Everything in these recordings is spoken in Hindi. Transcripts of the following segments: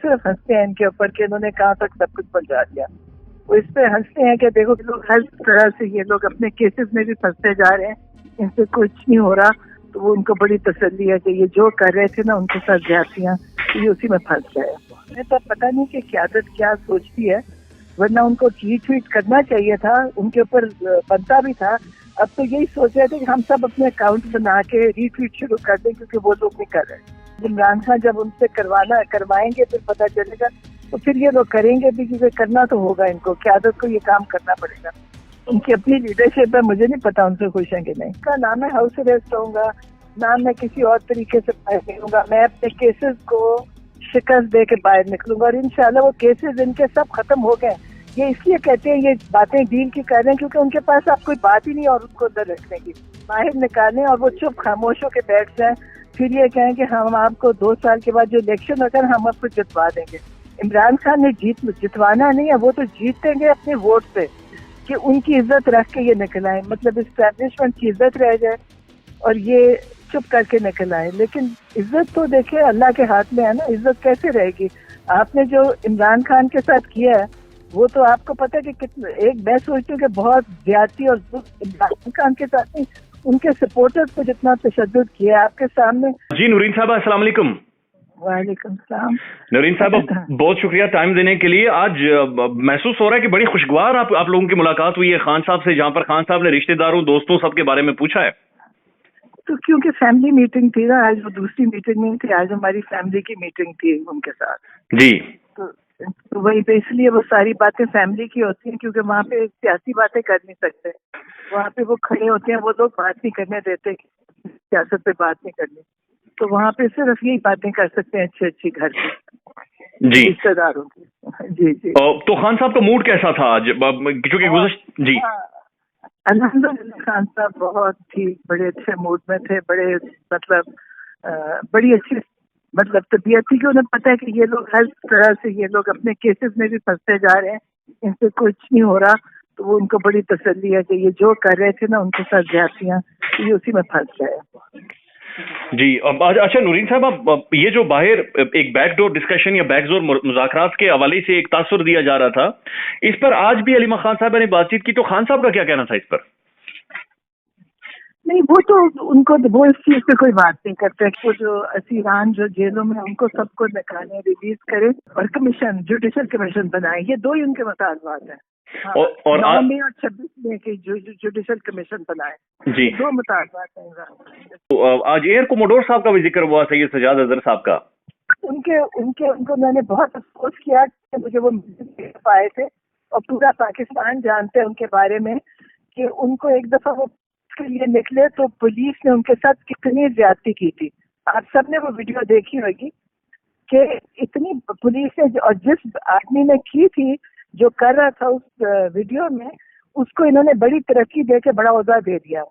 सिर्फ हंसते हैं इनके ऊपर कि इन्होंने कहाँ तक सब कुछ पहुंचा दिया। वो इस पे हंसते हैं कि देखो लोग हर तरह से ये लोग अपने केसेस में भी फंसते जा रहे हैं, इनसे कुछ नहीं हो रहा। तो वो उनको बड़ी तसल्ली है कि ये जो कर रहे थे ना उनके साथ ज्यादतियां, तो ये उसी में फंस गए। हमें तो पता नहीं कि क़यादत क्या सोचती है, वरना उनको ट्वीट करना चाहिए था, उनके ऊपर बनता भी था। अब तो यही सोच रहे थे कि हम सब अपने अकाउंट बना के रीट्वीट शुरू कर दें, क्योंकि वो लोग नहीं कर रहे। इमरान खान जब उनसे करवाएंगे फिर पता चलेगा, तो फिर ये लोग करेंगे भी, क्योंकि करना तो होगा इनको, क़यादत को ये काम करना पड़ेगा। उनकी अपनी लीडरशिप है, मुझे नहीं पता उनसे खुश हैं कि नहीं। का नाम है हाउस अरेस्ट होऊंगा, ना मैं किसी और तरीके से बाहर निकलूंगा, मैं अपने केसेस को शिकस्त दे के बाहर निकलूंगा। और इंशाल्लाह वो केसेस इनके सब खत्म हो गए। ये इसलिए कहते हैं ये बातें डील की कर रहे हैं, क्योंकि उनके पास अब कोई बात ही नहीं और उनको अंदर रखने की, बाहर निकालें और वो चुप खामोश होकर बैठ जाए। फिर ये कहें कि हम आपको 2 साल के बाद जो इलेक्शन होगा हम आपको जितवा देंगे। इमरान खान ने जितवाना नहीं है, वो तो जीतेंगे अपने वोट पे, कि उनकी इज्जत रख के ये निकल आए, मतलब इस्टेब्लिशमेंट की इज्जत रह जाए और ये चुप करके निकल आए। लेकिन इज्जत तो देखिए अल्लाह के हाथ में है ना, इज्जत कैसे रहेगी। आपने जो इमरान खान के साथ किया है वो तो आपको पता है कि कितना, एक मैं सोचती हूँ कि बहुत ज्यादती और इमरान खान के साथ नहीं, उनके सपोर्टर्स को जितना तशद्दुद किया आपके सामने। जी नूरीन साहब अस्सलाम वालेकुम। वालेकुम सलाम। नूरीन साहब बहुत शुक्रिया टाइम देने के लिए। आज महसूस हो रहा है कि बड़ी खुशगवार आप लोगों की मुलाकात हुई है खान साहब से, जहां पर खान साहब ने रिश्तेदारों दोस्तों सबके बारे में पूछा है। तो क्योंकि फैमिली मीटिंग थी ना आज, वो दूसरी मीटिंग नहीं थी, आज हमारी फैमिली की मीटिंग थी उनके साथ। जी तो वही पे इसलिए वो सारी बातें फैमिली की होती हैं, क्योंकि वहाँ पे सियासी बातें कर नहीं सकते। वहाँ पे वो खड़े होते हैं, वो लोग बात नहीं करने देते, सियासत पे बात नहीं करनी। तो वहाँ पे सिर्फ यही बातें कर सकते हैं अच्छी अच्छी घर की, जी रिश्तेदारों की। जी जी। तो खान साहब का मूड कैसा था आज, क्योंकि जी अल्हम्दुलिल्लाह खान साहब बहुत ठीक, बड़े अच्छे मूड में थे, बड़े मतलब बड़ी अच्छी मतलब तबीयत थी, कि उन्हें पता है कि ये लोग हर तरह से ये लोग अपने केसेस में भी फंसते जा रहे हैं, इनसे कुछ नहीं हो रहा। तो वो उनको बड़ी तसल्ली है कि ये जो कर रहे थे ना उनके साथ ज्यादतियां, ये उसी में फंस गए। जी अच्छा नूरीन साहब, अब ये जो बाहर एक बैकडोर डिस्कशन या बैकडोर मुज़ाकरात के हवाले से एक तासुर दिया जा रहा था, इस पर आज भी अलीमा खान साहब ने बातचीत की, तो खान साहब का क्या कहना था इस पर? नहीं, वो तो उनको वो इस चीज पे कोई बात नहीं करते। वो जो असीरान जो जेलों में उनको सबको निकालें, रिलीज करें और कमीशन, जुडिशल कमीशन बनाए, ये दो ही उनके मुतालबात है। हाँ, और 9 में और 26 में के जुडिशल कमीशन बनाए, जी दो मुतालबात है। तो आज एयर कोमोडोर साहब का भी जिक्र हुआ, सैयद सजाद अजहर साहब का। उनको मैंने बहुत अफसोस किया कि मुझे वो पाए थे, और पूरा पाकिस्तान जानते हैं उनके बारे में, कि उनको एक दफा वो के लिए निकले तो पुलिस ने उनके साथ कितनी ज्यादती की थी। आप सबने वो वीडियो देखी होगी कि इतनी पुलिस ने, और जिस आदमी ने की थी, जो कर रहा था उस वीडियो में, उसको इन्होंने बड़ी तरक्की दे के बड़ा ओहदा दे दिया।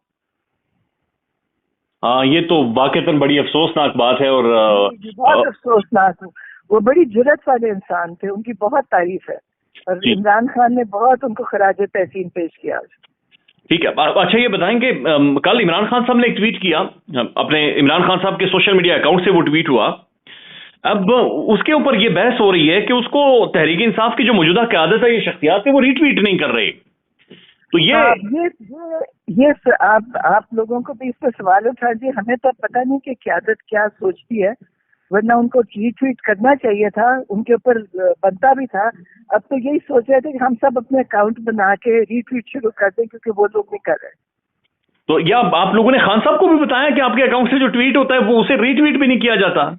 हाँ, ये तो वाकईतन बड़ी अफसोसनाक बात है। और बहुत अफसोसनाक, वो बड़ी जुर्रत वाले इंसान थे, उनकी बहुत तारीफ है, और इमरान खान ने बहुत उनको खराज तहसीन पेश किया। ठीक है, अच्छा ये बताएंगे, कल इमरान खान साहब ने एक ट्वीट किया, अपने इमरान खान साहब के सोशल मीडिया अकाउंट से वो ट्वीट हुआ। अब उसके ऊपर ये बहस हो रही है कि उसको तहरीक इंसाफ की जो मौजूदा क़यादत है, ये शख्सियात है, वो रीट्वीट नहीं कर रहे। तो ये आप लोगों को भी इस पर सवाल उठा दिए। हमें तो पता नहीं कि क़यादत क्या सोचती है, वरना उनको रीट्वीट करना चाहिए था, उनके ऊपर बनता भी था। अब तो यही सोच रहे थे कि हम सब अपने अकाउंट बना के रीट्वीट शुरू कर दें, क्योंकि वो लोग नहीं कर रहे। तो या आप लोगों ने खान साहब को भी बताया कि आपके अकाउंट से जो ट्वीट होता है वो उसे रीट्वीट भी नहीं किया जाता?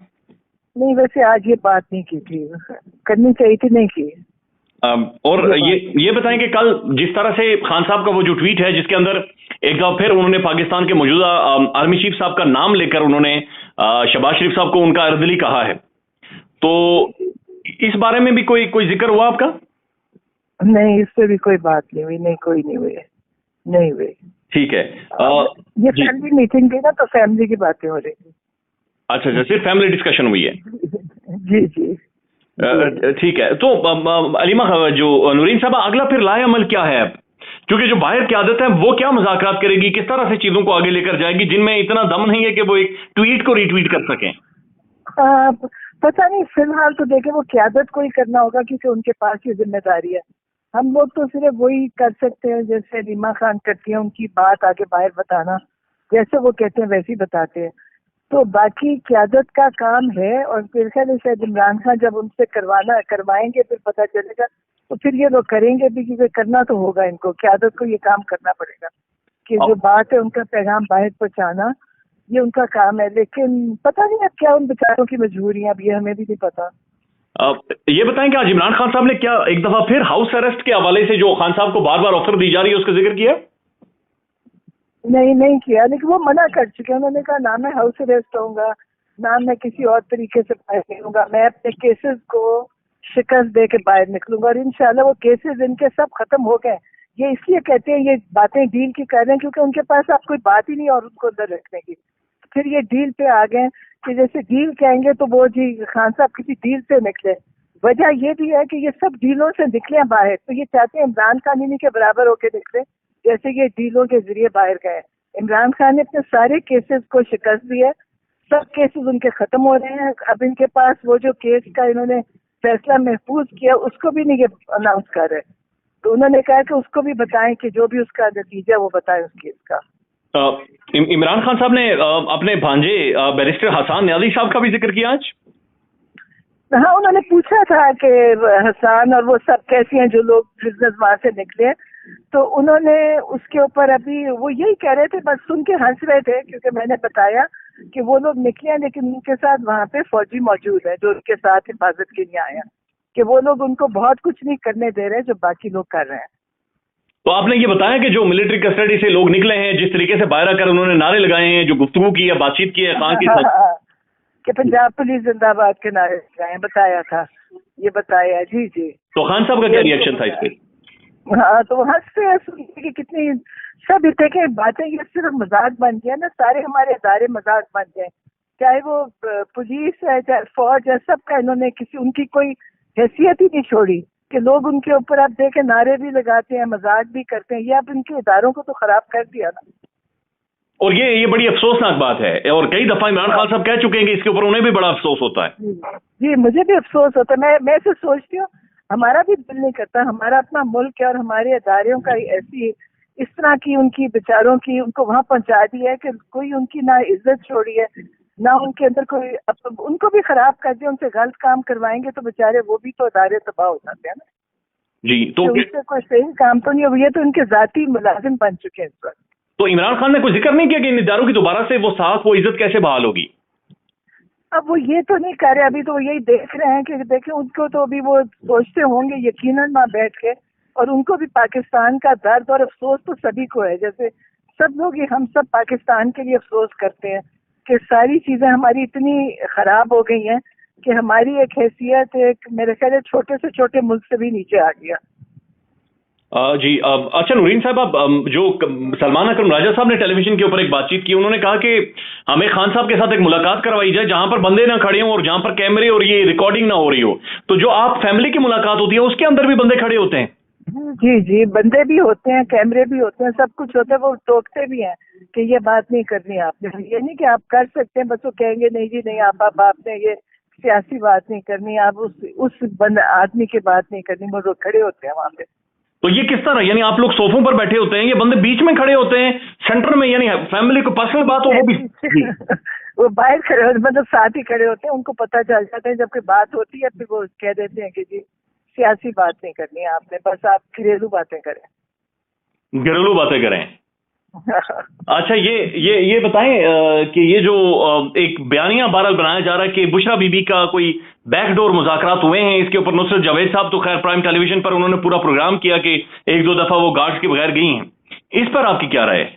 नहीं, वैसे आज ये बात नहीं की थी, करनी चाहिए थी, नहीं की। और ये बताएं कि कल जिस तरह से खान साहब का वो जो ट्वीट है, जिसके अंदर एक बार फिर उन्होंने पाकिस्तान के मौजूदा आर्मी चीफ साहब का नाम लेकर उन्होंने शहबाज शरीफ साहब को उनका अर्दली कहा है, तो इस बारे में भी कोई जिक्र हुआ आपका? नहीं, इस पे भी कोई बात नहीं हुई, नहीं कोई नहीं हुई, नहीं हुई। ठीक है, ये फैमिली मीटिंग थी ना, तो फैमिली की बातें हो रही थी। अच्छा, सिर्फ फैमिली डिस्कशन हुई है। जी जी ठीक है, तो अलीमा जो नूरीन साहब, अगला फिर लाए अमल क्या है अब? क्योंकि जो बाहर क़यादत है वो क्या मुज़ाकरात करेगी, किस तरह से चीजों को आगे लेकर जाएगी, जिनमें इतना दम नहीं है कि वो एक ट्वीट को रीट्वीट कर सकें? पता नहीं, फिलहाल तो देखे वो क़यादत को ही करना होगा क्योंकि उनके पास ये जिम्मेदारी है। हम लोग तो सिर्फ वही कर सकते हैं जैसे रीमा खान करती है, उनकी बात आगे बाहर बताना, जैसे वो कहते हैं वैसे ही बताते हैं। तो बाकी क़यादत का काम है और फिर ख्याल शायद इमरान खान जब उनसे करवाएंगे फिर पता चलेगा, तो फिर ये लोग करेंगे भी क्योंकि करना तो होगा इनको, क़यादत को ये काम करना पड़ेगा कि जो बात है उनका पैगाम बाहर पहुंचाना, ये उनका काम है। लेकिन पता नहीं अब क्या उन बेचारों की मजबूरियां, अब ये हमें भी नहीं पता। ये बताएं कि आज इमरान खान साहब ने क्या एक दफा फिर हाउस अरेस्ट के हवाले से जो खान साहब को बार बार ऑफर दी जा रही है उसका जिक्र किया? नहीं किया, लेकिन वो मना कर चुके हैं। उन्होंने कहा ना मैं हाउस अरेस्ट होऊंगा, ना मैं किसी और तरीके से बाहर निकलूंगा, मैं अपने केसेस को शिकस्त दे के बाहर निकलूंगा और इंशाल्लाह वो केसेस इनके सब खत्म हो गए। ये इसलिए कहते हैं ये बातें डील की कर रहे हैं क्योंकि उनके पास अब कोई बात ही नहीं और उनको अंदर रखने की। फिर ये डील पे आ गए कि जैसे डील कहेंगे तो वो जी खान साहब किसी डील से निकले। वजह ये भी है कि ये सब डीलों से निकले बाहर, तो ये चाहते हैं इमरान खान इन्हीं के बराबर होके निकले जैसे ये डीलों के जरिए बाहर गए। इमरान खान ने अपने सारे केसेस को शिकस्त दी है, सब केसेस उनके खत्म हो रहे हैं। अब इनके पास वो जो केस का इन्होंने फैसला महफूज किया उसको भी नहीं ये अनाउंस कर रहे, तो उन्होंने कहा कि उसको भी बताएं कि जो भी उसका नतीजा वो बताएं उस केस का। इमरान खान साहब ने अपने भांजे बैरिस्टर हसन न्याजी साहब का भी जिक्र किया आज। हाँ, उन्होंने पूछा था कि हसन और वो सब कैसे हैं जो लोग बिजनेस वहां से निकले, तो उन्होंने उसके ऊपर अभी वो यही कह रहे थे, बस सुन के हंस रहे थे क्योंकि मैंने बताया कि वो लोग निकले हैं लेकिन उनके साथ वहाँ पे फौजी मौजूद है जो उनके साथ हिफाजत के लिए आए हैं, कि वो लोग उनको बहुत कुछ नहीं करने दे रहे जो बाकी लोग कर रहे हैं। तो आपने ये बताया कि जो मिलिट्री कस्टडी से लोग निकले हैं, जिस तरीके से बाहर आकर उन्होंने नारे लगाए हैं, जो गुफ्तगू की है, बातचीत की है खान के साथ, कि पंजाब पुलिस जिंदाबाद के नारे लगाए, बताया था, ये बताया। जी। तो खान साहब का क्या रिएक्शन था इस पे? हाँ, तो हंसते हैं सुनते कि कितनी सब देखे बातें, ये सिर्फ मजाक बन गया ना, सारे हमारे अदारे मजाक बन गए, चाहे वो पुलिस है चाहे फौज है, सबका इन्होंने किसी उनकी कोई हैसियत ही नहीं छोड़ी कि लोग उनके ऊपर आप देखे नारे भी लगाते हैं, मजाक भी करते हैं। ये अब इनके इदारों को तो खराब कर दिया ना। और ये बड़ी अफसोसनाक बात है और कई दफा इमरान खान साहब कह चुके हैं कि इसके ऊपर उन्हें भी बड़ा अफसोस होता है। जी, मुझे भी अफसोस होता है। मैं ऐसे सोचती हूँ, हमारा भी दिल नहीं करता, हमारा अपना मुल्क है और हमारे अदारों का ऐसी इस तरह की उनकी बेचारों की उनको वहां पहुंचा दी है कि कोई उनकी ना इज्जत छोड़ी है ना उनके अंदर कोई, उनको भी खराब कर दिया, उनसे गलत काम करवाएंगे तो बेचारे वो भी तो अदारे तबाह हो जाते हैं ना। जी, तो उससे कोई सही काम तो नहीं है, ये तो इनके जाती मुलाजिम बन चुके हैं इस वक्त। तो इमरान खान ने कोई जिक्र नहीं किया कि इन इदारों की दोबारा से वो साख वो इज्जत कैसे बहाल होगी? अब वो ये तो नहीं कर रहे, अभी तो वो यही देख रहे हैं कि देखें उनको तो अभी वो सोचते होंगे यकीनन वहाँ बैठ के, और उनको भी पाकिस्तान का दर्द और अफसोस तो सभी को है, जैसे सब लोग हम सब पाकिस्तान के लिए अफसोस करते हैं कि सारी चीजें हमारी इतनी खराब हो गई हैं कि हमारी एक हैसियत एक मेरे ख्याल छोटे से छोटे मुल्क से भी नीचे आ गया। जी, अच्छा नूरीन साहब, आप जो सलमान अकरम राजा साहब ने टेलीविजन के ऊपर एक बातचीत की, उन्होंने कहा कि हमें खान साहब के साथ एक मुलाकात करवाई जाए जहां पर बंदे ना खड़े हों और जहां पर कैमरे और ये रिकॉर्डिंग ना हो रही हो। तो जो आप फैमिली की मुलाकात होती है उसके अंदर भी बंदे खड़े होते हैं? जी, बंदे भी होते हैं, कैमरे भी होते हैं, सब कुछ होता है। वो टोकते भी हैं कि ये बात नहीं करनी आपने, ये नहीं कि आप कर सकते हैं, बस वो कहेंगे नहीं जी नहीं, आपने ये सियासी बात नहीं करनी, आप उस आदमी की बात नहीं करनी, वो लोग खड़े होते हैं वहाँ पे। तो ये किस तरह, यानी आप लोग सोफों पर बैठे होते हैं, ये बंदे बीच में खड़े होते हैं सेंटर में, यानी फैमिली को पर्सनल बात हो वो भी वो बाहर खड़े होते, मतलब साथ ही खड़े होते हैं, उनको पता चल जाता है जब कोई बात होती है फिर वो कह देते हैं कि जी सियासी बात नहीं करनी है आपने, बस आप घरेलू बातें करें। अच्छा, ये बताएं कि ये जो एक बयानिया बहरहाल बनाया जा रहा है कि बुशरा बीबी का कोई बैकडोर मुज़ाकरात हुए हैं, इसके ऊपर नुसरत जावेद साहब तो खैर प्राइम टेलीविजन पर उन्होंने पूरा प्रोग्राम किया कि एक दो दफा वो गार्ड्स के बगैर गई हैं, इस पर आपकी क्या राय है?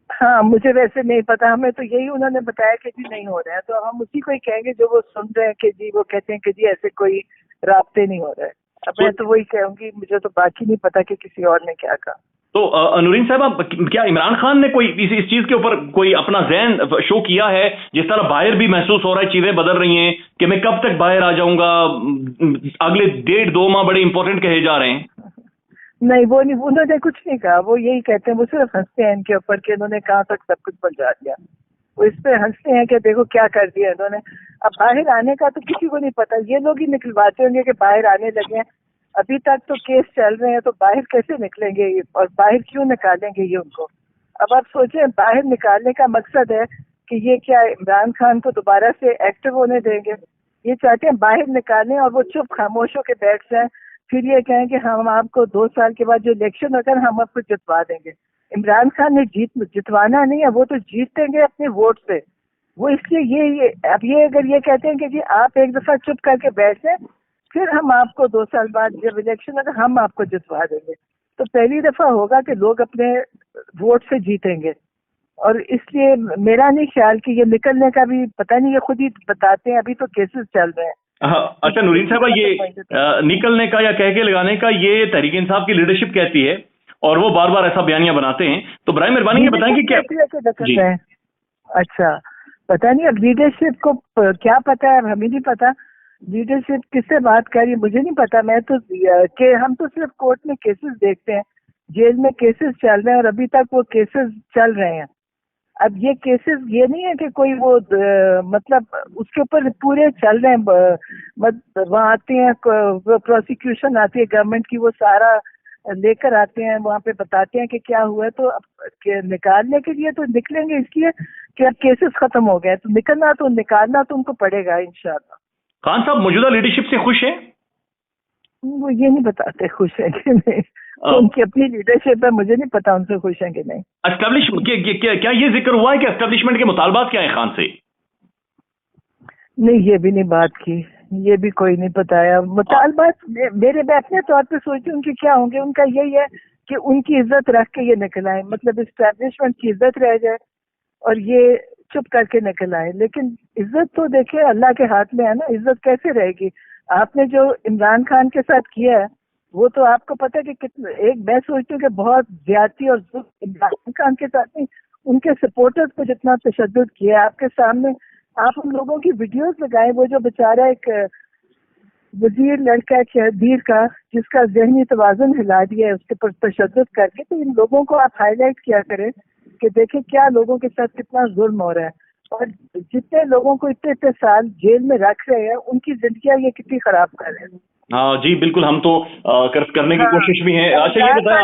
हाँ, मुझे वैसे नहीं पता, हमें तो यही उन्होंने बताया कि जी नहीं हो रहा है, तो हम उसी को ही कहेंगे जो वो सुन रहे हैं कि जी वो कहते हैं कि जी ऐसे कोई राब्ते नहीं हो रहा है। अब मैं तो वही कहूंगी, मुझे तो बाकी नहीं पता कि किसी और ने क्या कहा। तो नूरीन साहब, क्या इमरान खान ने कोई इस चीज के ऊपर कोई अपना ज़हन शो किया है? जिस तरह बाहर भी महसूस हो रहा है, चीजें बदल रही हैं कि मैं कब तक बाहर आ जाऊंगा, अगले 1.5-2 माह बड़े इंपॉर्टेंट कहे जा रहे हैं। नहीं, वो नहीं, उन्होंने कुछ नहीं कहा, वो यही कहते हैं, वो सिर्फ हंसते हैं इनके ऊपर कि इन्होंने कहाँ तक सब कुछ पहुंचा दिया। वो इस पे हंसते हैं कि देखो क्या कर दिया इन्होंने। अब बाहर आने का तो किसी को नहीं पता, ये लोग ही निकलवाते होंगे कि बाहर आने लगे हैं। अभी तक तो केस चल रहे हैं, तो बाहर कैसे निकलेंगे ये, और बाहर क्यों निकालेंगे ये उनको। अब आप सोचें, बाहर निकालने का मकसद है कि ये क्या इमरान खान को दोबारा से एक्टिव होने देंगे? ये चाहते हैं बाहर निकालें और वो चुप खामोश होकर बैठ जाएं, फिर ये कहें कि हम आपको 2 साल के बाद जो इलेक्शन होगा हम आपको जितवा देंगे। इमरान खान ने जितवाना नहीं है, वो तो जीतेंगे अपने वोट से। वो इसलिए ये अब ये अगर ये कहते हैं कि जी आप एक दफा चुप करके बैठ जाए, फिर हम आपको 2 साल बाद जब इलेक्शन होगा हम आपको जितवा देंगे, तो पहली दफा होगा कि लोग अपने वोट से जीतेंगे। और इसलिए मेरा नहीं ख्याल कि ये निकलने का भी पता नहीं, ये खुद ही बताते हैं, अभी तो केसेस चल रहे हैं। अच्छा नूरीन साहबा, ये निकलने का या कह के लगाने का ये तहरीक इंसाफ की लीडरशिप कहती है और वो बार बार ऐसा बयानियां बनाते हैं, तो बराए मेहरबानी ये बताएं कि क्या। अच्छा, पता नहीं, अब लीडरशिप को क्या पता है, हमें नहीं पता लीडरशिप किससे बात कर रही है, मुझे नहीं पता। मैं तो कि हम तो सिर्फ कोर्ट में केसेस देखते हैं, जेल में केसेस चल रहे हैं और अभी तक वो केसेस चल रहे हैं। अब ये केसेस ये नहीं है कि कोई वो मतलब उसके ऊपर पूरे चल रहे हैं, वहाँ आते हैं प्रोसिक्यूशन आती है गवर्नमेंट की, वो सारा लेकर आते हैं, वहाँ पे बताते हैं कि क्या हुआ है। तो निकालने के लिए तो निकलेंगे इसलिए कि अब केसेस खत्म हो गए, तो निकालना तो उनको पड़ेगा इंशाल्लाह। खान साहब मौजूदा लीडरशिप से खुश हैं? वो ये नहीं बताते खुश है कि नहीं, उनकी अपनी लीडरशिप है, मुझे नहीं पता उनसे खुश है कि नहीं। एस्टेब्लिशमेंट क्या ये जिक्र हुआ है कि एस्टेब्लिशमेंट के मुतालबात क्या है खान से? नहीं, ये भी नहीं बात की, ये भी कोई नहीं बताया मुतालबात। मेरे मैं अपने तौर पे सोचती हूँ उनके क्या होंगे। उनका यही है कि उनकी इज्जत रख के ये निकल आए, मतलब एस्टेब्लिशमेंट की इज्जत रह जाए और ये चुप करके निकल आए। लेकिन इज्जत तो देखिए अल्लाह के हाथ में है ना, इज्जत कैसे रहेगी। आपने जो इमरान खान के साथ किया है वो तो आपको पता है कि कितना, एक मैं सोचती हूँ कि बहुत ज्यादती और इमरान खान के साथ नहीं, उनके सपोर्टर्स को जितना तशद्दुद किया आपके सामने। आप उन लोगों की वीडियोस लगाएं, वो जो बेचारा एक वजीर लड़का है शहदीर का, जिसका जहनी तवाज़ुन हिला दिया है उसके पर तशद्दुद करके, तो इन लोगों को आप हाईलाइट किया करें कि देखें क्या लोगों के साथ कितना जुल्म हो रहा है, और जितने लोगों को इतने इतने साल जेल में रख रहे हैं उनकी जिंदगियां ये कितनी खराब कर रहे हैं। हाँ जी बिल्कुल, हम तो करने की कोशिश भी है। अच्छा ये बताएं,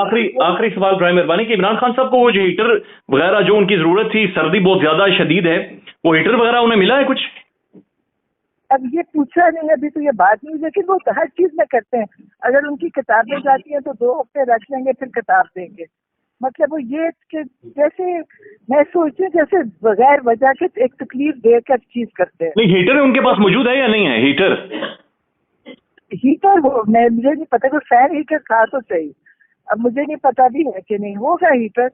आखिरी सवाल बराए मेहरबानी, कि इमरान खान साहब को वो जो हीटर वगैरह जो उनकी जरूरत थी, सर्दी बहुत ज्यादा शदीद है, वो हीटर वगैरह उन्हें मिला है कुछ? अब ये पूछा नहीं, अभी तो ये बात नहीं, लेकिन वो हर चीज में करते हैं। अगर उनकी किताबें जाती हैं तो 2 हफ्ते रख लेंगे फिर किताब देंगे। मतलब वो ये कि जैसे मैं सोचती हूँ जैसे बगैर वजह के एक तकलीफ देकर चीज करते हैं। नहीं, हीटर उनके पास मौजूद है या नहीं है? हीटर वो मुझे नहीं पता, कोई फैन हीटर था तो सही, अब मुझे नहीं पता भी है कि नहीं होगा हीटर,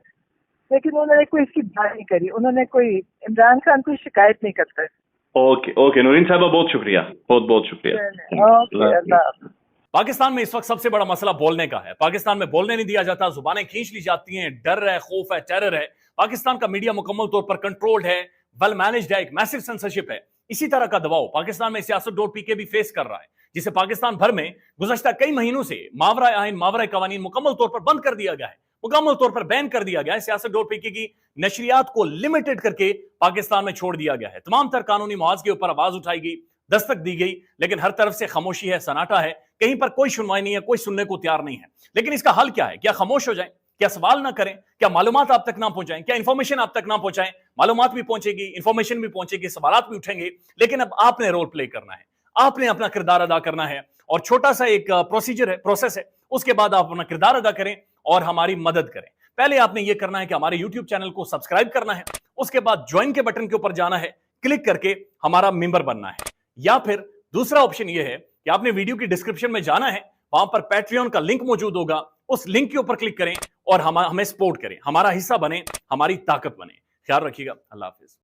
लेकिन उन्होंने कोई इसकी बात नहीं करी, उन्होंने कोई इमरान खान कोई शिकायत नहीं करता है। ओके नूरीन साहबा, बहुत शुक्रिया, बहुत शुक्रिया। पाकिस्तान में इस वक्त सबसे बड़ा मसला बोलने का है। पाकिस्तान में बोलने नहीं दिया जाता, जुबानें खींच ली जाती हैं, डर है, खौफ है, टेरर है। पाकिस्तान का मीडिया मुकम्मल तौर पर कंट्रोल्ड है, वेल मैनेज्ड है, एक मैसिव सेंसरशिप है। इसी तरह का दबाव पाकिस्तान में Siyasat.pk भी फेस कर रहा है, जिसे पाकिस्तान भर में गुज़श्ता कई महीनों से मावरा आइन, मावरा कवानीन मुकम्मल तौर पर बंद कर दिया गया है, मुकम्मल तौर पर बैन कर दिया गया है। Siyasat.pk की नशरियात को लिमिटेड करके पाकिस्तान में छोड़ दिया गया है। तमाम तर कानूनी मुआवजे के ऊपर आवाज उठाई गई, दस्तक दी गई, लेकिन हर तरफ से खामोशी है, सन्नाटा है, कहीं पर कोई सुनवाई नहीं है, कोई सुनने को तैयार नहीं है। लेकिन इसका हल क्या है? क्या खामोश हो जाएं? क्या सवाल ना करें? क्या मालूमात आप तक ना पहुंचाएं? क्या इंफॉर्मेशन आप तक ना पहुंचाएं? मालूमात भी पहुंचेगी, इंफॉर्मेशन भी पहुंचेगी, सवालात भी उठेंगे, लेकिन अब आपने रोल प्ले करना है, आपने अपना किरदार अदा करना है। और छोटा सा एक प्रोसीजर है, प्रोसेस है, उसके बाद आप अपना किरदार अदा करें और हमारी मदद करें। पहले आपने यह करना है कि हमारे YouTube चैनल को सब्सक्राइब करना है, उसके बाद ज्वाइन के बटन के ऊपर जाना है, क्लिक करके हमारा मेंबर बनना है। या फिर दूसरा ऑप्शन यह है कि आपने वीडियो की डिस्क्रिप्शन में जाना है, वहां पर पैट्रियन का लिंक मौजूद होगा, उस लिंक के ऊपर क्लिक करें और हमें सपोर्ट करें, हमारा हिस्सा बने, हमारी ताकत बने। ख्याल रखिएगा। अल्लाह हाफिज।